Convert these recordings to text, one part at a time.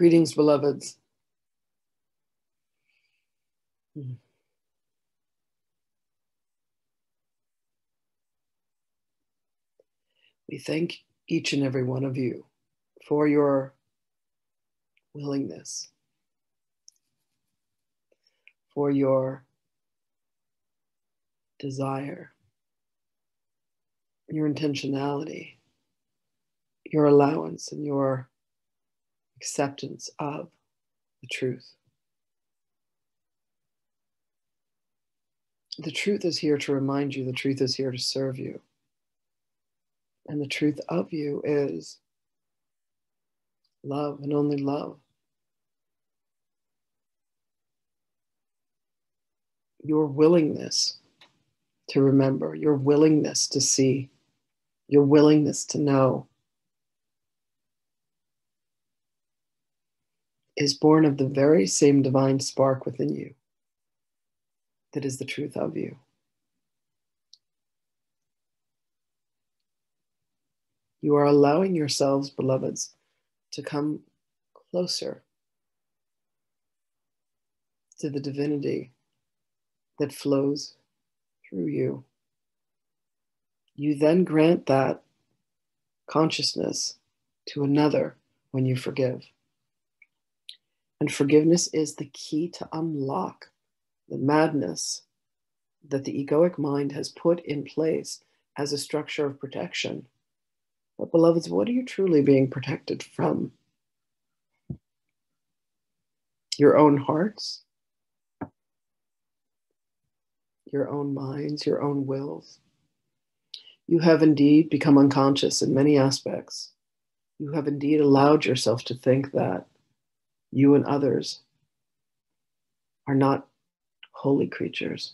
Greetings, beloveds. We thank each and every one of you for your willingness, for your desire, your intentionality, your allowance, and your acceptance of the truth. The truth is here to remind you, the truth is here to serve you. And the truth of you is love and only love. Your willingness to remember, your willingness to see, your willingness to know is born of the very same divine spark within you that is the truth of you. You are allowing yourselves, beloveds, to come closer to the divinity that flows through you. You then grant that consciousness to another when you forgive. And forgiveness is the key to unlock the madness that the egoic mind has put in place as a structure of protection. But beloveds, what are you truly being protected from? Your own hearts, your own minds, your own wills. You have indeed become unconscious in many aspects. You have indeed allowed yourself to think that you and others are not holy creatures.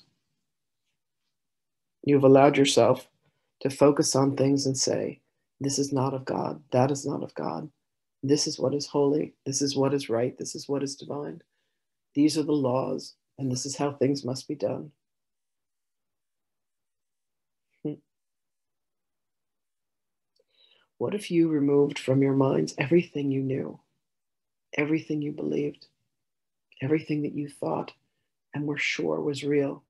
You've allowed yourself to focus on things and say, this is not of God, that is not of God. This is what is holy, this is what is right, this is what is divine. These are the laws, and this is how things must be done. What if you removed from your minds everything you knew, everything you believed, everything that you thought and were sure was real?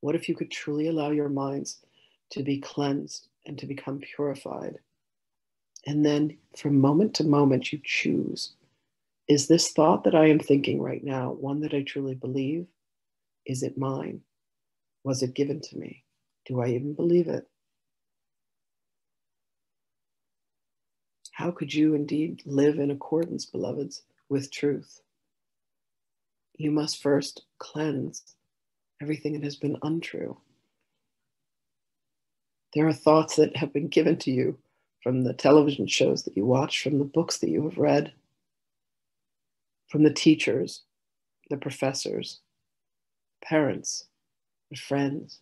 What if you could truly allow your minds to be cleansed and to become purified? And then from moment to moment, you choose, is this thought that I am thinking right now one that I truly believe? Is it mine? Was it given to me? Do I even believe it? How could you indeed live in accordance, beloveds, with truth? You must first cleanse everything that has been untrue. There are thoughts that have been given to you from the television shows that you watch, from the books that you have read, from the teachers, the professors, parents, the friends.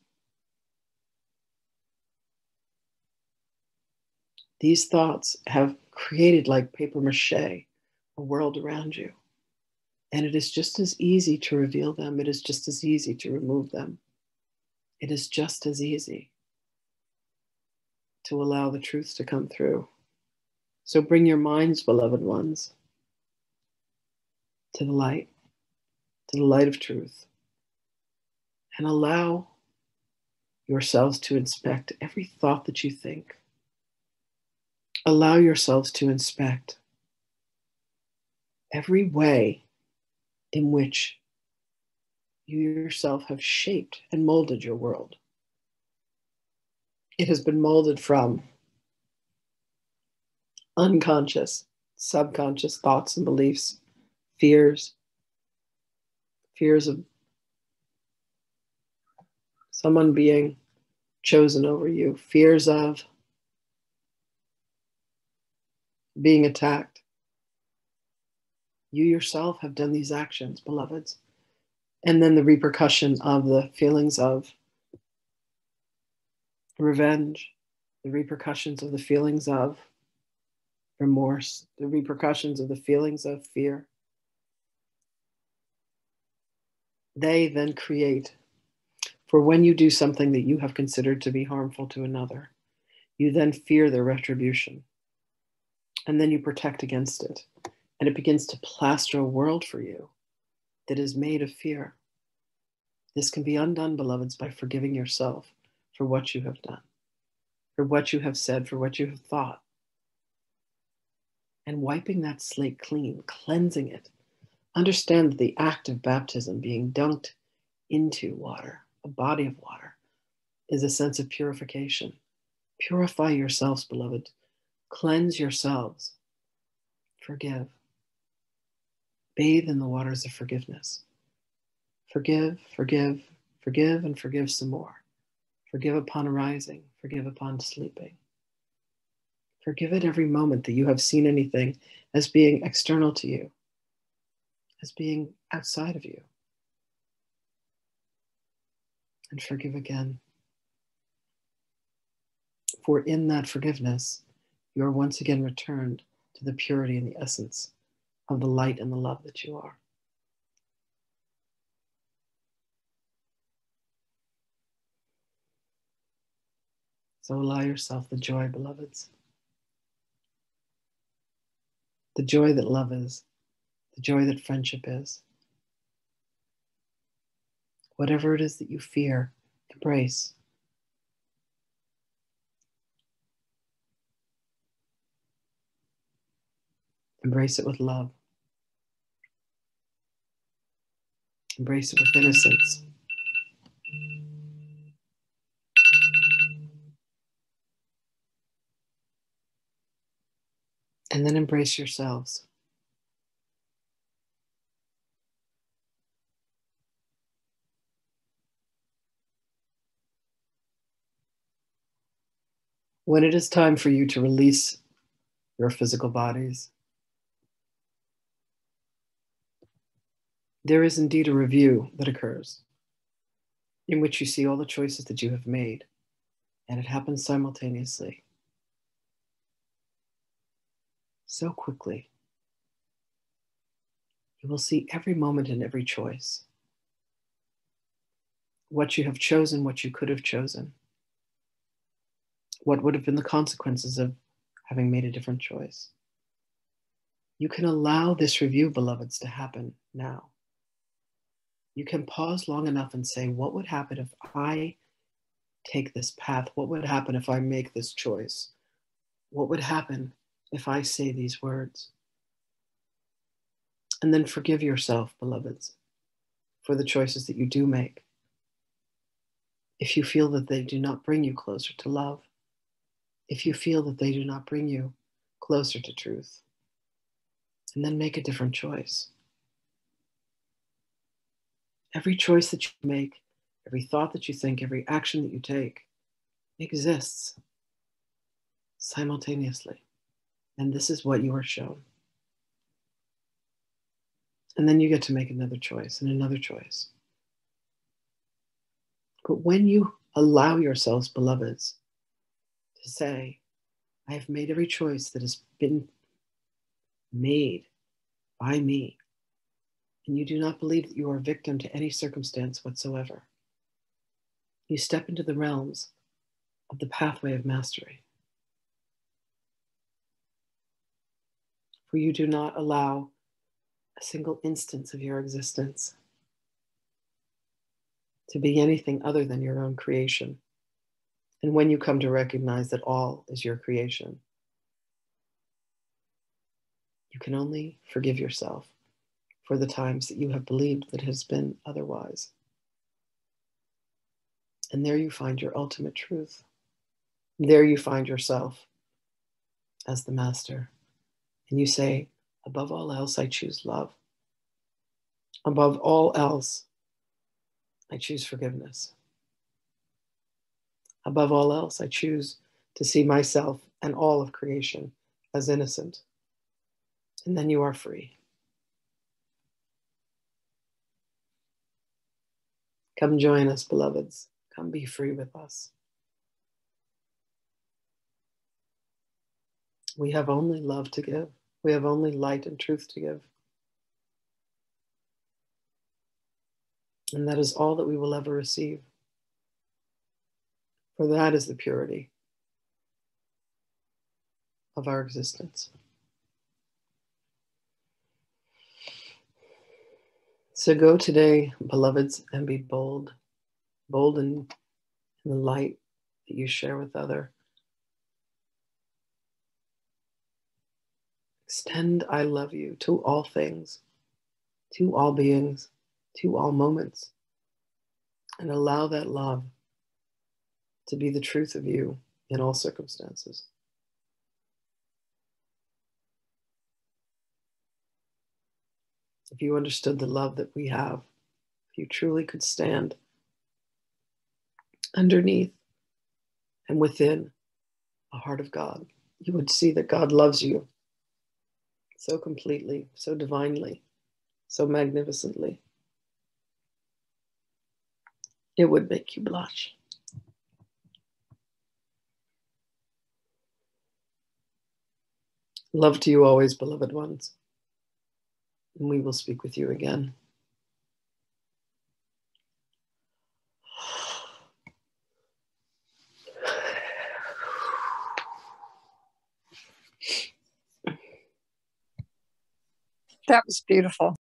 These thoughts have created, like paper mache, a world around you. And it is just as easy to reveal them. It is just as easy to remove them. It is just as easy to allow the truth to come through. So bring your minds, beloved ones, to the light of truth, and allow yourselves to inspect every thought that you think. Allow yourselves to inspect every way in which you yourself have shaped and molded your world. It has been molded from unconscious, subconscious thoughts and beliefs, fears of someone being chosen over you, fears of being attacked. You yourself have done these actions, beloveds. And then the repercussion of the feelings of revenge, the repercussions of the feelings of remorse, the repercussions of the feelings of fear. They then create, for when you do something that you have considered to be harmful to another, you then fear their retribution. And then you protect against it. And it begins to plaster a world for you that is made of fear. This can be undone, beloveds, by forgiving yourself for what you have done, for what you have said, for what you have thought, and wiping that slate clean, cleansing it. Understand that the act of baptism, being dunked into water, a body of water, is a sense of purification. Purify yourselves, beloved. Cleanse yourselves. Forgive. Bathe in the waters of forgiveness. Forgive, forgive, forgive, and forgive some more. Forgive upon arising. Forgive upon sleeping. Forgive at every moment that you have seen anything as being external to you, as being outside of you. And forgive again. For in that forgiveness, you are once again returned to the purity and the essence of the light and the love that you are. So allow yourself the joy, beloveds. The joy that love is, the joy that friendship is. Whatever it is that you fear, embrace. Embrace it with love. Embrace it with innocence. And then embrace yourselves. When it is time for you to release your physical bodies, there is indeed a review that occurs in which you see all the choices that you have made, and it happens simultaneously. So quickly. You will see every moment and every choice. What you have chosen, what you could have chosen. What would have been the consequences of having made a different choice. You can allow this review, beloveds, to happen now. You can pause long enough and say, what would happen if I take this path? What would happen if I make this choice? What would happen if I say these words? And then forgive yourself, beloveds, for the choices that you do make. If you feel that they do not bring you closer to love, if you feel that they do not bring you closer to truth, and then make a different choice. Every choice that you make, every thought that you think, every action that you take exists simultaneously. And this is what you are shown. And then you get to make another choice and another choice. But when you allow yourselves, beloveds, to say, I have made every choice that has been made by me, and you do not believe that you are a victim to any circumstance whatsoever, you step into the realms of the pathway of mastery. For you do not allow a single instance of your existence to be anything other than your own creation. And when you come to recognize that all is your creation, you can only forgive yourself for the times that you have believed that it has been otherwise. And there you find your ultimate truth. There you find yourself as the master. And you say, above all else, I choose love. Above all else, I choose forgiveness. Above all else, I choose to see myself and all of creation as innocent. And then you are free. Come join us, beloveds. Come be free with us. We have only love to give. We have only light and truth to give. And that is all that we will ever receive. For that is the purity of our existence. So go today, beloveds, and be bold. Bold in the light that you share with others. Extend I love you to all things, to all beings, to all moments, and allow that love to be the truth of you in all circumstances. If you understood the love that we have, if you truly could stand underneath and within a heart of God, you would see that God loves you so completely, so divinely, so magnificently. It would make you blush. Love to you always, beloved ones. And we will speak with you again. That was beautiful.